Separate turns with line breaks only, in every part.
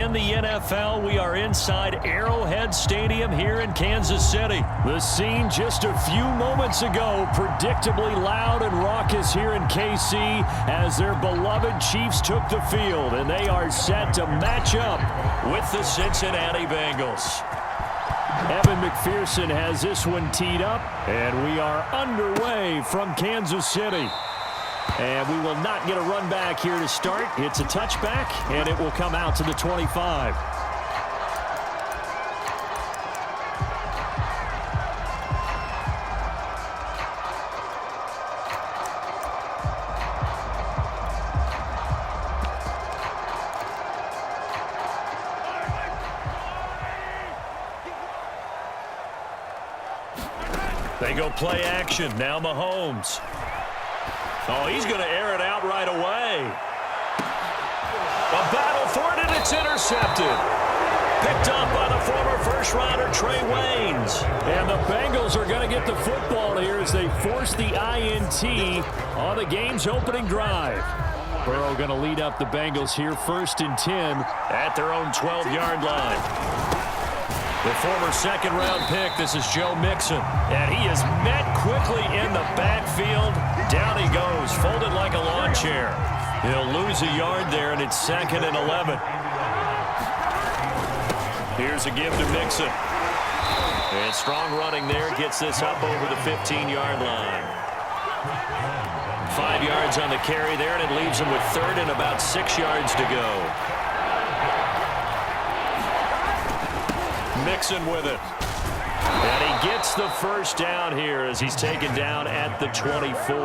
In the NFL, we are inside Arrowhead Stadium here in Kansas City. The scene just a few moments ago, predictably loud and raucous here in KC as their beloved Chiefs took the field, and they are set to match up with the Cincinnati Bengals. Evan McPherson has this one teed up, and we are underway from Kansas City. And we will not get a run back here to start. It's a touchback, and it will come out to the 25. They go play action. Now Mahomes. Oh, he's going to air it out right away. A battle for it, and it's intercepted. Picked up by the former first-rounder Trey Waynes. And the Bengals are going to get the football here as they force the INT on the game's opening drive. Burrow going to lead up the Bengals here, 1st and 10 at their own 12-yard line. The former second-round pick, this is Joe Mixon. And he is met quickly in the backfield. Down he goes, folded like a lawn chair. He'll lose a yard there, and it's 2nd and 11. Here's a give to Mixon. And strong running there, gets this up over the 15-yard line. 5 yards on the carry there, and it leaves him with 3rd and about 6 yards to go. Mixon with it. And he gets the first down here as he's taken down at the 24.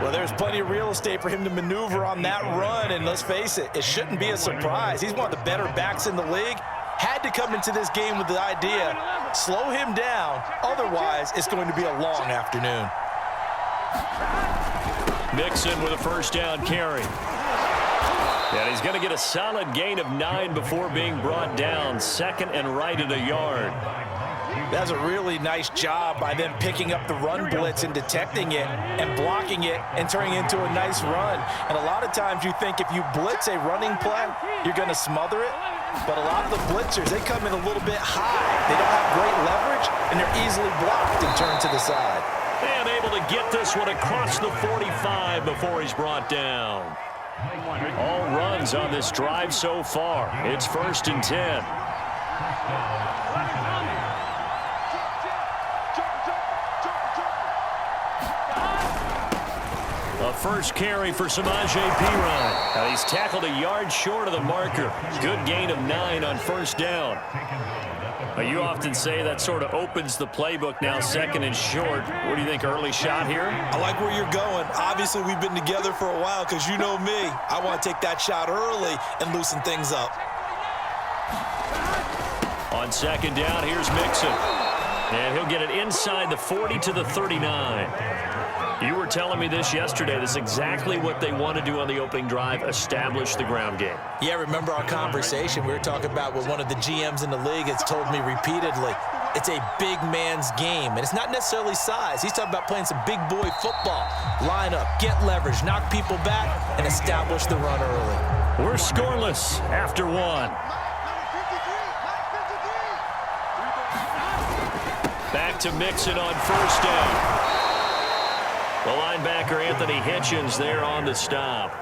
Well, there's plenty of real estate for him to maneuver on that run, and let's face it, it shouldn't be a surprise. He's one of the better backs in the league. Had to come into this game with the idea, slow him down, otherwise it's going to be a long afternoon.
Mixon with a first down carry. And he's going to get a solid gain of 9 before being brought down. 2nd and right at a yard.
That's a really nice job by them picking up the run blitz and detecting it and blocking it and turning it into a nice run. And a lot of times you think if you blitz a running play, you're going to smother it. But a lot of the blitzers, they come in a little bit high. They don't have great leverage, and they're easily blocked and turned to the side.
And able to get this one across the 45 before he's brought down. All runs on this drive so far. It's 1st and 10. A first carry for Samaje Perine. Now he's tackled a yard short of the marker. Good gain of 9 on 1st down. You often say that sort of opens the playbook now, 2nd and short. What do you think, early shot here?
I like where you're going. Obviously, we've been together for a while because you know me. I want to take that shot early and loosen things up.
On 2nd down, here's Mixon. And he'll get it inside the 40 to the 39. You were telling me this yesterday. This is exactly what they want to do on the opening drive, establish the ground game.
Yeah, remember our conversation? We were talking about what one of the GMs in the league has told me repeatedly. It's a big man's game, and it's not necessarily size. He's talking about playing some big boy football. Line up, get leverage, knock people back, and establish the run early.
We're scoreless after 1. Back to Mixon on 1st down. The linebacker, Anthony Hitchens, there on the stop.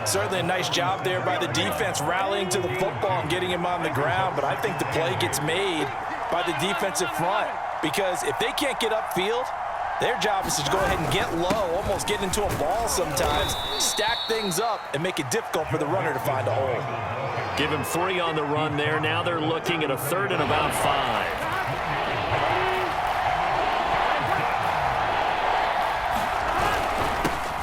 Certainly a nice job there by the defense rallying to the football and getting him on the ground, but I think the play gets made by the defensive front because if they can't get upfield, their job is to go ahead and get low, almost get into a ball sometimes, stack things up, and make it difficult for the runner to find a hole.
Give him 3 on the run there. Now they're looking at a 3rd and about 5.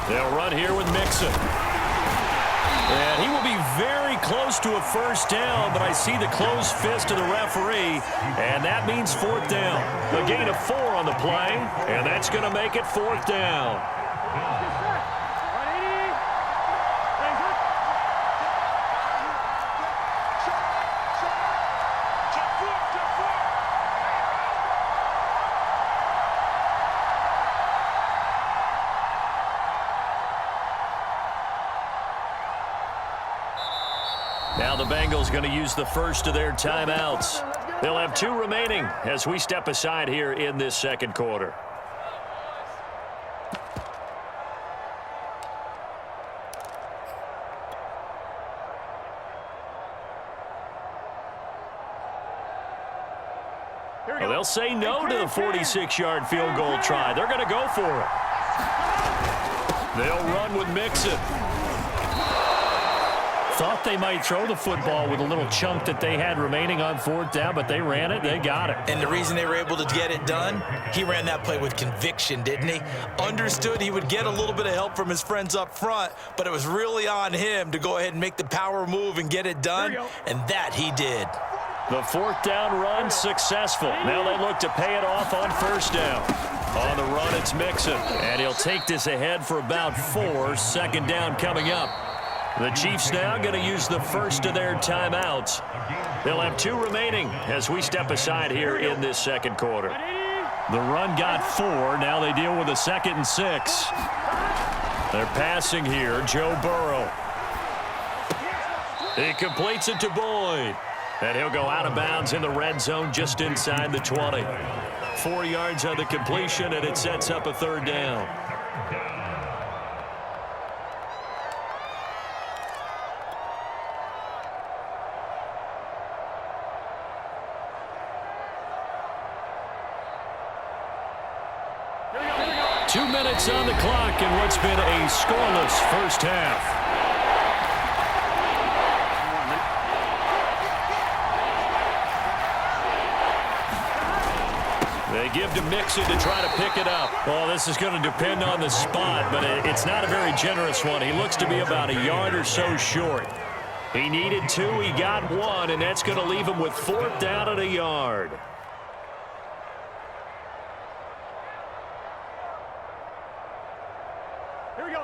They'll run here with Mixon. And he will be very close to a first down, but I see the closed fist of the referee, and that means 4th down. A gain of 4 on the play, and that's going to make it 4th down. Now the the Bengals going to use the first of their timeouts. They'll have 2 remaining as we step aside here in this second quarter. Well, they'll say no to the 46-yard field goal try. They're going to go for it. They'll run with Mixon.
Thought they might throw the football with a little chunk that they had remaining on 4th down, but they ran it. They got it.
And the reason they were able to get it done, he ran that play with conviction, didn't he? Understood he would get a little bit of help from his friends up front, but it was really on him to go ahead and make the power move and get it done, and that he did.
The 4th down run successful. Now they look to pay it off on 1st down. On the run, it's Mixon. And he'll take this ahead for about 4. 2nd down coming up. The Chiefs now going to use the first of their timeouts. They'll have 2 remaining as we step aside here in this second quarter.
The run got 4. Now they deal with a 2nd and 6.
They're passing here. Joe Burrow. He completes it to Boyd. And he'll go out of bounds in the red zone just inside the 20. 4 yards on the completion, and it sets up a 3rd down.
Two minutes on the clock in what's been a scoreless first half.
They give to Mixon to try to pick it up.
Well, this is going to depend on the spot, but it's not a very generous one. He looks to be about a yard or so short.
He needed 2. He got 1, and that's going to leave him with 4th down at a yard.
Here we go.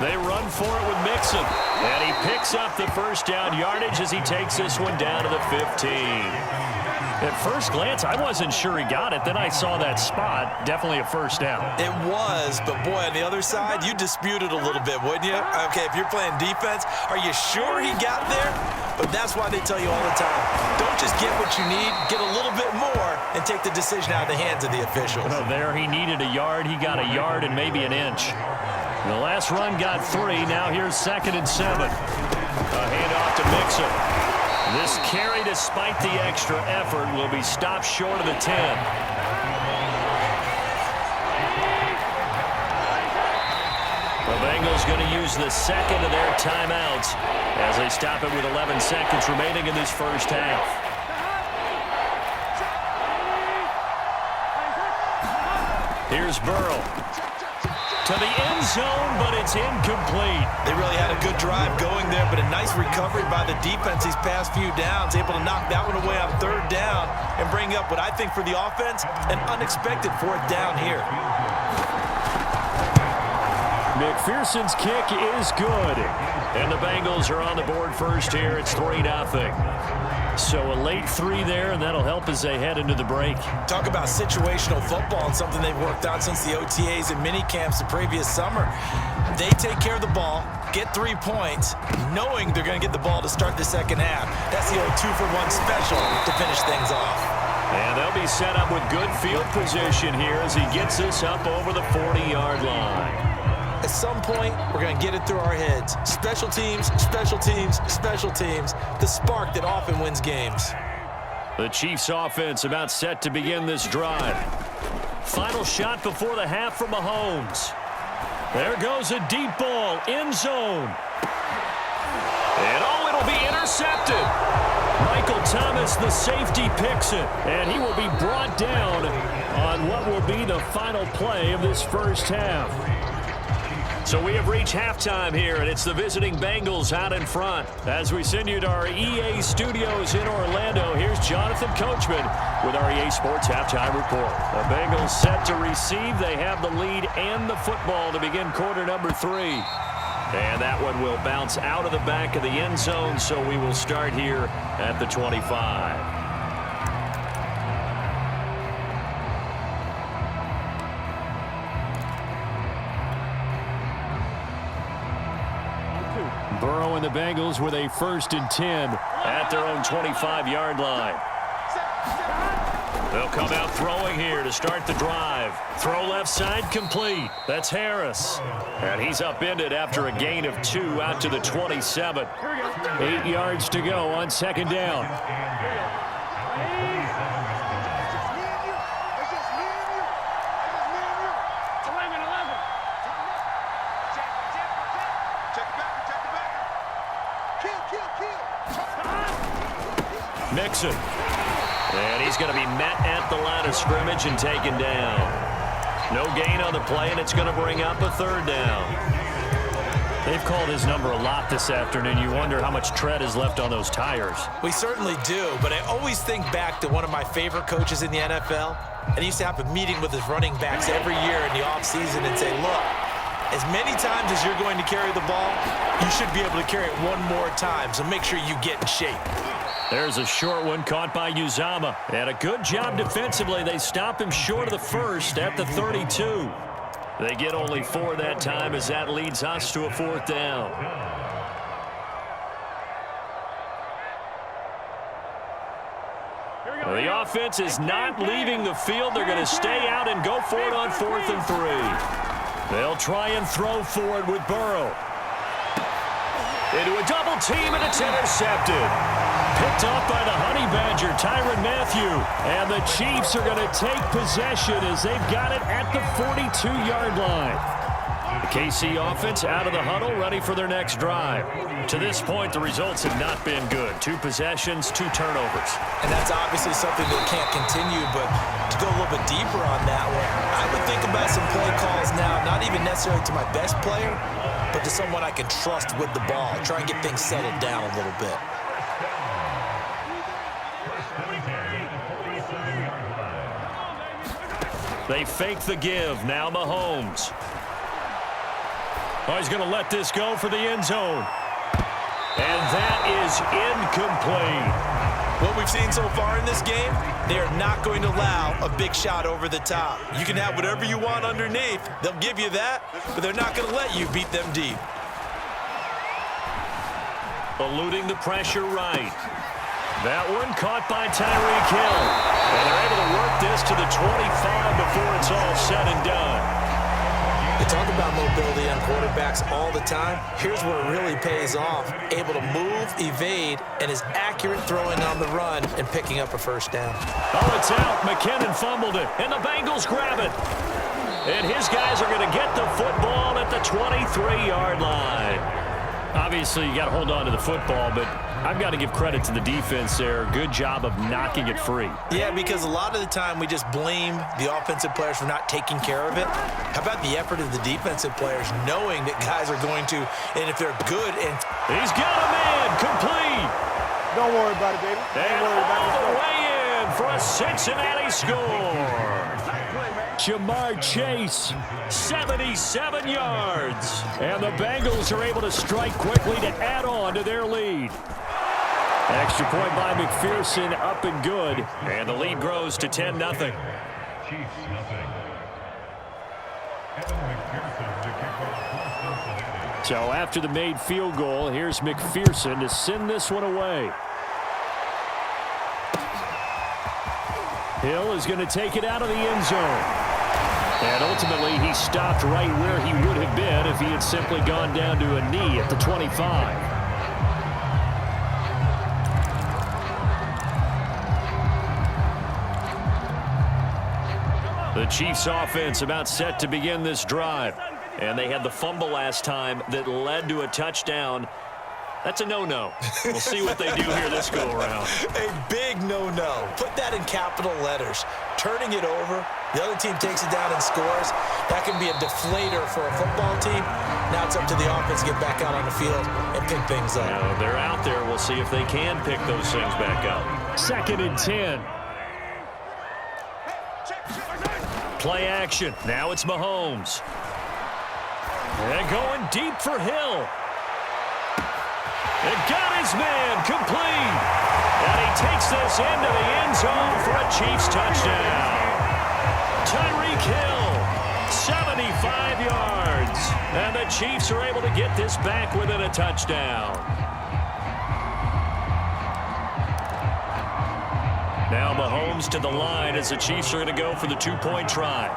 They run for it with Mixon. And he picks up the 1st down yardage as he takes this one down to the 15.
At first glance, I wasn't sure he got it. Then I saw that spot. Definitely a 1st down.
It was, but boy, on the other side, you dispute it a little bit, wouldn't you? Okay, if you're playing defense, are you sure he got there? But that's why they tell you all the time, don't just get what you need, get a little bit more, and take the decision out of the hands of the officials.
Oh, there he needed a yard. He got a yard and maybe an inch. The last run got 3. Now here's 2nd and 7.
A handoff to Mixon. This carry, despite the extra effort, will be stopped short of the 10. The Bengals going to use the 2nd of their timeouts as they stop it with 11 seconds remaining in this first half. Here's Burrow. To the end zone, but it's incomplete.
They really had a good drive going there, but a nice recovery by the defense these past few downs, able to knock that one away on 3rd down and bring up what I think for the offense, an unexpected 4th down here.
McPherson's kick is good.
And the Bengals are on the board first here. It's 3-0.
So a late 3 there, and that'll help as they head into the break.
Talk about situational football and something they've worked on since the OTAs and mini camps the previous summer. They take care of the ball, get 3 points, knowing they're going to get the ball to start the second half. That's the old 2-for-1 special to finish things off.
And they'll be set up with good field position here as he gets this up over the 40-yard line.
At some point, we're going to get it through our heads. Special teams, special teams, special teams. The spark that often wins games.
The Chiefs offense about set to begin this drive. Final shot before the half from Mahomes. There goes a deep ball, end zone. And it'll be intercepted. Michael Thomas, the safety, picks it. And he will be brought down on what will be the final play of this first half. So we have reached halftime here, and it's the visiting Bengals out in front. As we send you to our EA studios in Orlando, here's Jonathan Coachman with our EA Sports Halftime Report. The Bengals set to receive. They have the lead and the football to begin quarter number 3. And that one will bounce out of the back of the end zone, so we will start here at the 25.
Burrow and the Bengals with a 1st and 10
at their own 25-yard line. They'll come out throwing here to start the drive. Throw left side complete. That's Harris. And he's upended after a gain of 2 out to the 27.
8 yards to go on 2nd down.
Mixon. And he's going to be met at the line of scrimmage and taken down. No gain on the play, and it's going to bring up a 3rd down.
They've called his number a lot this afternoon. You wonder how much tread is left on those tires.
We certainly do, but I always think back to one of my favorite coaches in the NFL. And he used to have a meeting with his running backs every year in the offseason and say, look, as many times as you're going to carry the ball, you should be able to carry it one more time, so make sure you get in shape.
There's a short one caught by Uzomah. And a good job defensively. They stop him short of the 1st at the 32. They get only 4 that time as that leads us to a 4th down. Well, the offense is not leaving the field. They're going to stay out and go for it on 4th and 3. They'll try and throw for it with Burrow.
Into a double team, and it's intercepted.
Picked off by the Honey Badger, Tyrann Mathieu. And the Chiefs are going to take possession as they've got it at the 42-yard line. The KC offense out of the huddle, ready for their next drive. To this point, the results have not been good. 2 possessions, 2 turnovers.
And that's obviously something that can't continue, but to go a little bit deeper on that one, I would think about some play calls now, not even necessarily to my best player, but to someone I can trust with the ball. Try and get things settled down a little bit.
They fake the give. Now Mahomes. Oh, he's going to let this go for the end zone. And that is incomplete.
What we've seen so far in this game, they are not going to allow a big shot over the top. You can have whatever you want underneath. They'll give you that, but they're not going to let you beat them deep.
Eluding the pressure right. That one caught by Tyreek Hill. And they're able to work this to the 25 before it's all said and done.
They talk about mobility on quarterbacks all the time. Here's where it really pays off. Able to move, evade, and is accurate throwing on the run and picking up a 1st down.
Oh, it's out. McKinnon fumbled it, and the Bengals grab it. And his guys are going to get the football at the 23-yard line.
Obviously, you got to hold on to the football, but I've got to give credit to the defense there. Good job of knocking it free.
Yeah, because a lot of the time we just blame the offensive players for not taking care of it. How about the effort of the defensive players knowing that guys are going to, and if they're good and...
He's got a man complete.
Don't worry about it, baby.
And all the way in for a Cincinnati score.
Jamar Chase,
77 yards.
and the Bengals are able to strike quickly to add on to their lead. Extra point by McPherson, up and good.
And the lead grows to 10-0.
So after the made field goal, here's McPherson to send this one away. Hill is going to take it out of the end zone. And ultimately, he stopped right where he would have been if he had simply gone down to a knee at the 25.
The Chiefs offense about set to begin this drive. And they had the fumble last time that led to a touchdown. That's a no-no. We'll see what they do here this go-around.
A big no-no. Put that in capital letters. Turning it over, the other team takes it down and scores. That can be a deflator for a football team. Now it's up to the offense to get back out on the field and pick things up.
Now, they're out there. We'll see if they can pick those things back up.
2nd and 10.
Play action. Now it's Mahomes. And going deep for Hill. And got his man complete. And he takes this into the end zone for a Chiefs touchdown. Tyreek Hill,
75 yards. And the Chiefs are able to get this back within a touchdown. Now Mahomes to the line as the Chiefs are going to go for the two-point try.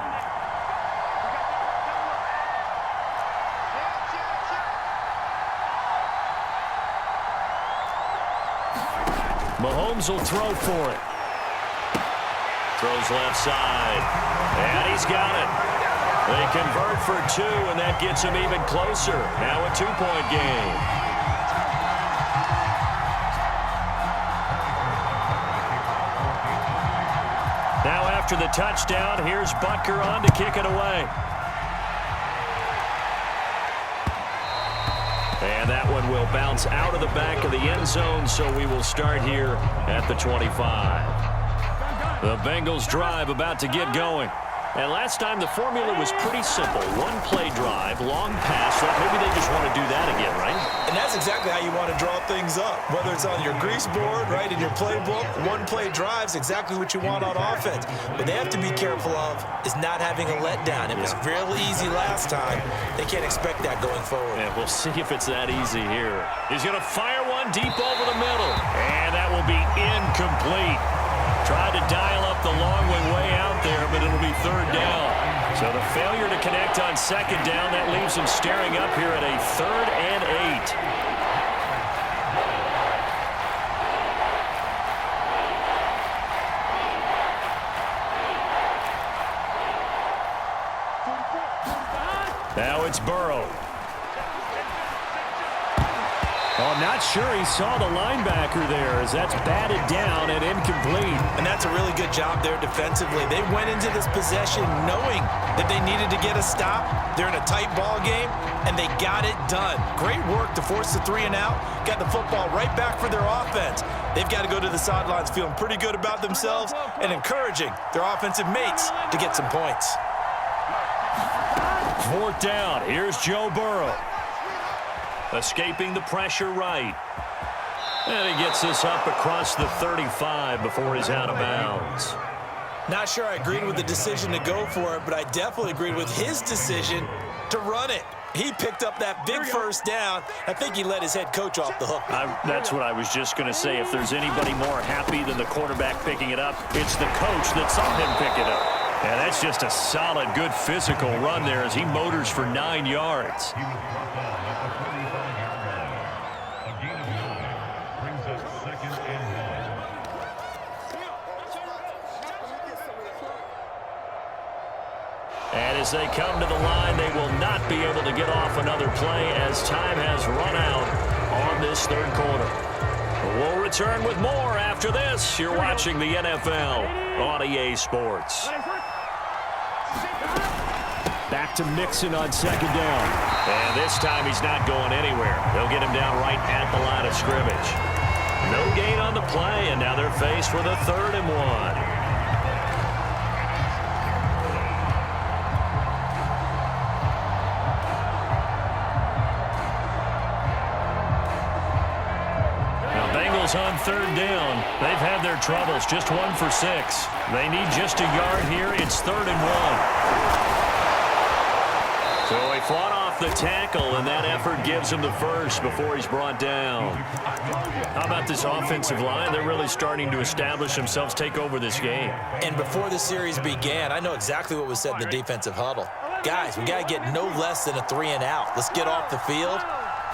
Mahomes will throw for it. Throws left side. And he's got it. They convert for two, and that gets him even closer. Now a two-point game. Now after the touchdown, here's Butker on to kick it away. And that one will bounce out of the back of the end zone, so we will start here at the 25. The Bengals drive about to get going. And last time the formula was pretty simple. One-play drive, long pass. Well, maybe they just want to do that again, right?
And that's exactly how you want to draw things up. Whether it's on your grease board, right, in your playbook, one-play drive's exactly what you want on offense. What they have to be careful of is not having a letdown. It was real easy last time. They can't expect that going forward.
Yeah, we'll see if it's that easy here. He's going to fire one deep over the middle. And that will be incomplete. Tried to dial up the long one way out there, but it'll be third down. So the failure to connect on second down, that leaves him staring up here at a 3rd and 8. Now it's Burrow. Oh, not sure he saw the linebacker there as that's batted down and incomplete.
And that's a really good job there defensively. They went into this possession knowing that they needed to get a stop. They're in a tight ball game, and they got it done. Great work to force the 3 and out. Got the football right back for their offense. They've got to go to the sidelines feeling pretty good about themselves and encouraging their offensive mates to get some points.
4th down. Here's Joe Burrow. Escaping the pressure right. And he gets this up across the 35 before he's out of bounds.
Not sure I agreed with the decision to go for it, but I definitely agreed with his decision to run it. He picked up that big first down. I think he let his head coach off the hook.
That's what I was just going to say. If there's anybody more happy than the quarterback picking it up, it's the coach that saw him pick it up. And that's just a solid, good physical run there as he motors for 9 yards. And as they come to the line, they will not be able to get off another play as time has run out on this 3rd quarter. We'll return with more after this. You're watching the NFL on EA Sports. Back to Mixon on 2nd down. And this time he's not going anywhere. They'll get him down right at the line of scrimmage. No gain on the play, and now they're faced with a 3rd and 1. On 3rd down. They've had their troubles. Just 1 for 6. They need just a yard here. It's 3rd and 1. So he fought off the tackle, and that effort gives him the first before he's brought down. How about this offensive line? They're really starting to establish themselves, take over this game.
And before the series began, I know exactly what was said in the defensive huddle. Guys, we got to get no less than a 3 and out. Let's get off the field.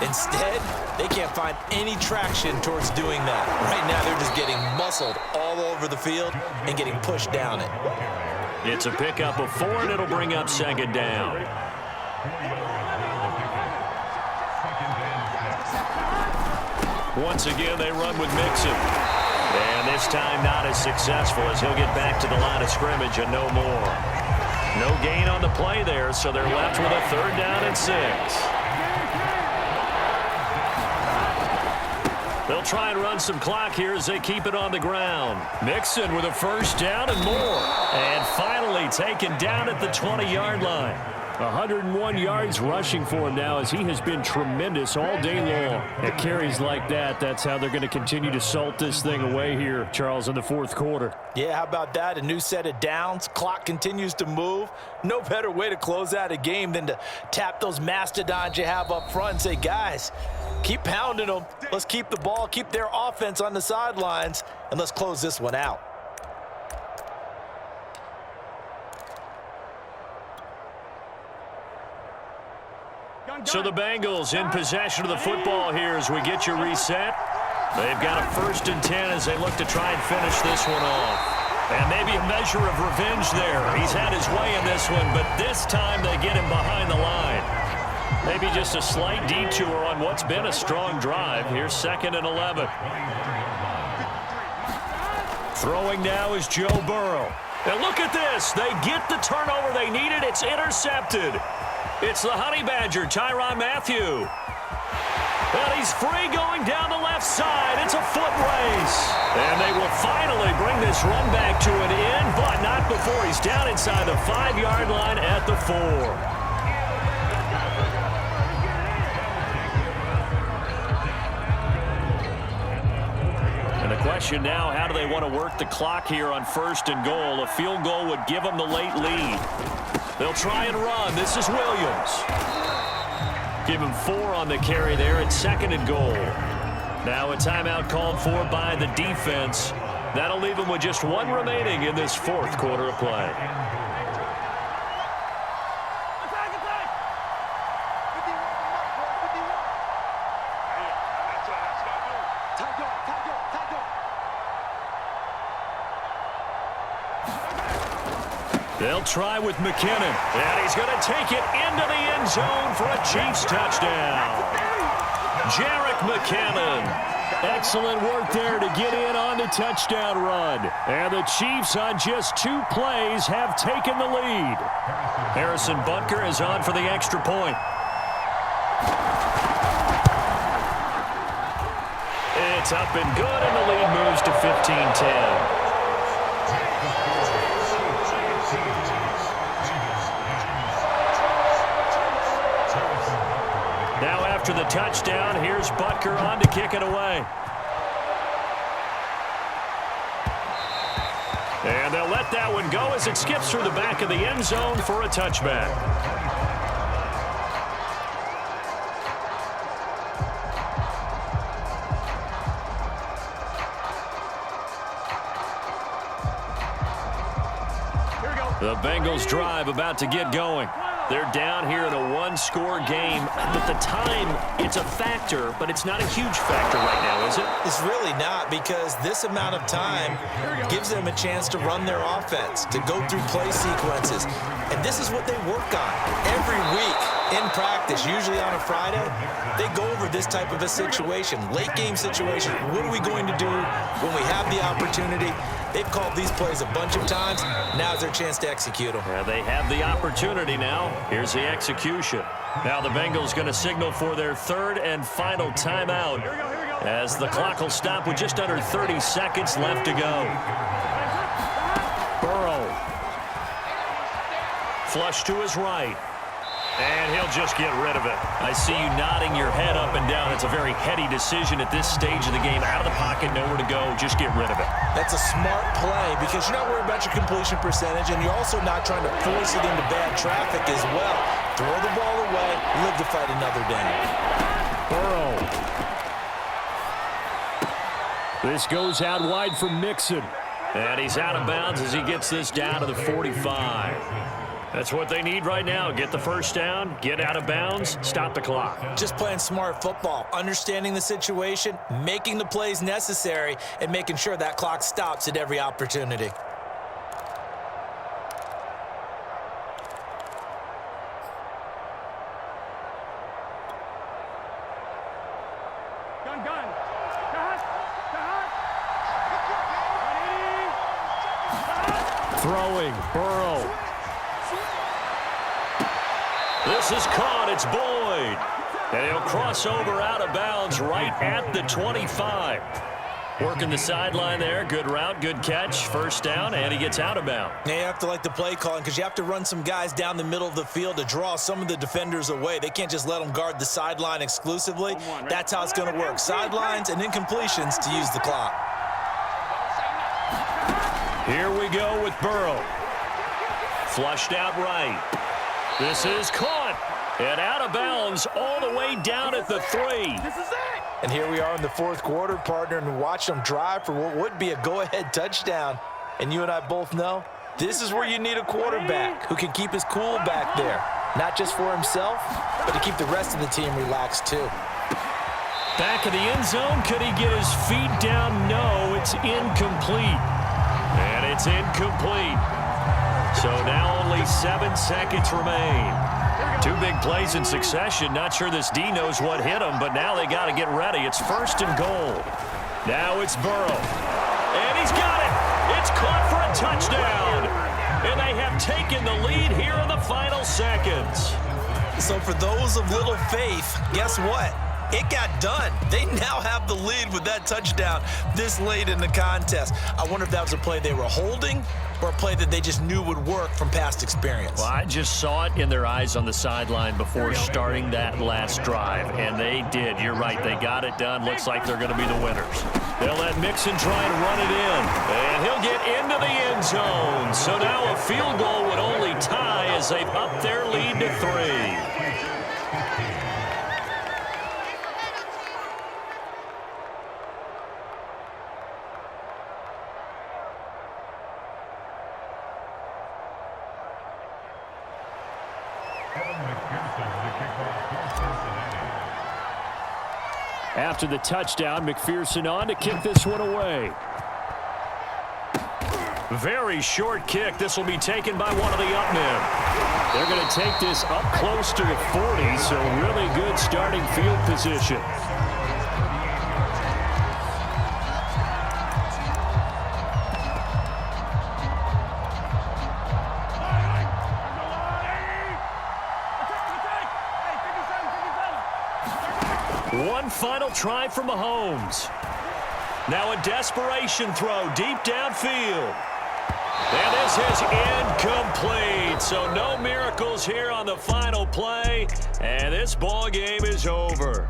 Instead, they can't find any traction towards doing that. Right now, they're just getting muscled all over the field and getting pushed down it.
It's a pickup of 4, and it'll bring up 2nd down. Once again, they run with Mixon. And this time not as successful as he'll get back to the line of scrimmage and no more. No gain on the play there, so they're left with a 3rd down and 6. They'll try and run some clock here as they keep it on the ground. Mixon with a 1st down and more. And finally taken down at the 20-yard line. 101 yards rushing for him now, as he has been tremendous all day long. At carries like that, that's how they're going to continue to salt this thing away here, Charles, in the fourth quarter.
Yeah, how about that? A new set of downs. Clock continues to move. No better way to close out a game than to tap those mastodons you have up front and say, guys, keep pounding them. Let's keep the ball, keep their offense on the sidelines, and let's close this one out.
So the Bengals in possession of the football here as we get you reset. They've got a 1st and 10 as they look to try and finish this one off. And maybe a measure of revenge there. He's had his way in this one, but this time they get him behind the line. Maybe just a slight detour on what's been a strong drive. Here's 2nd and 11. Throwing now is Joe Burrow. And look at this. They get the turnover they needed. It's intercepted. It's the Honey Badger, Tyrann Mathieu. And he's free going down the left side. It's a foot race. And they will finally bring this run back to an end, but not before he's down inside the 5-yard line at the 4. And the question now, how do they want to work the clock here on 1st and goal? A field goal would give them the late lead. They'll try and run. This is Williams. Give him 4 on the carry there at 2nd and goal. Now a timeout called for by the defense. That'll leave them with just 1 remaining in this 4th quarter of play. They'll try with McKinnon, and he's going to take it into the end zone for a Chiefs touchdown. Jerick McKinnon. Excellent work there to get in on the touchdown run. And the Chiefs on just 2 plays have taken the lead. Harrison Butker is on for the extra point. It's up and good, and the lead moves to 15-10. Now after the touchdown, here's Butker on to kick it away. And they'll let that one go as it skips through the back of the end zone for a touchback. The Bengals drive about to get going. They're down here in a 1-score game. But the time, it's a factor, but it's not a huge factor right now, is it?
It's really not, because this amount of time gives them a chance to run their offense, to go through play sequences. And this is what they work on every week in practice, usually on a Friday. They go over this type of a situation, late game situation. What are we going to do when we have the opportunity? They've called these plays a bunch of times. Now's their chance to execute them.
Yeah, they have the opportunity now. Here's the execution. Now the Bengals going to signal for their 3rd and final timeout as the clock will stop with just under 30 seconds left to go. Burrow. Flush to his right. And he'll just get rid of it. I see you nodding your head up and down. It's a very heady decision at this stage of the game. Out of the pocket, nowhere to go. Just get rid of it.
That's a smart play because you're not worried about your completion percentage, and you're also not trying to force it into bad traffic as well. Throw the ball away, live to fight another down.
Burrow. This goes out wide for Mixon. And he's out of bounds as he gets this down to the 45. That's what they need right now. Get the first down, get out of bounds, stop the clock.
Just playing smart football, understanding the situation, making the plays necessary, and making sure that clock stops at every opportunity.
Throwing, Burrow. This is caught. It's Boyd. And he'll cross over out of bounds right at the 25. Working the sideline there. Good route, good catch. First down, and he gets out of bounds.
Yeah, you have to like the play calling because you have to run some guys down the middle of the field to draw some of the defenders away. They can't just let them guard the sideline exclusively. That's how it's going to work. Sidelines and incompletions to use the clock.
Here we go with Burrow. Flushed out right. This is caught. And out of bounds all the way down at the 3.
This is it.
And here we are in the fourth quarter, partner, and watch them drive for what would be a go-ahead touchdown. And you and I both know this is where you need a quarterback who can keep his cool back there. Not just for himself, but to keep the rest of the team relaxed too.
Back of the end zone. Could he get his feet down? No, it's incomplete. And it's incomplete. So now only 7 seconds remain. 2 big plays in succession. Not sure this D knows what hit him, but now they got to get ready. It's 1st and goal. Now it's Burrow. And he's got it. It's caught for a touchdown. And they have taken the lead here in the final seconds.
So for those of little faith, guess what? It got done. They now have the lead with that touchdown this late in the contest. I wonder if that was a play they were holding or a play that they just knew would work from past experience.
Well, I just saw it in their eyes on the sideline before starting that last drive, and they did. You're right. They got it done. Looks like they're going to be the winners. They'll let Mixon try and run it in, and he'll get into the end zone. So now a field goal would only tie as they've upped their lead to 3. After the touchdown, McPherson on to kick this one away. Very short kick. This will be taken by one of the up men. They're going to take this up close to the 40, so really good starting field position. One final try for Mahomes. Now a desperation throw deep downfield. And this is incomplete. So no miracles here on the final play. And this ball game is over.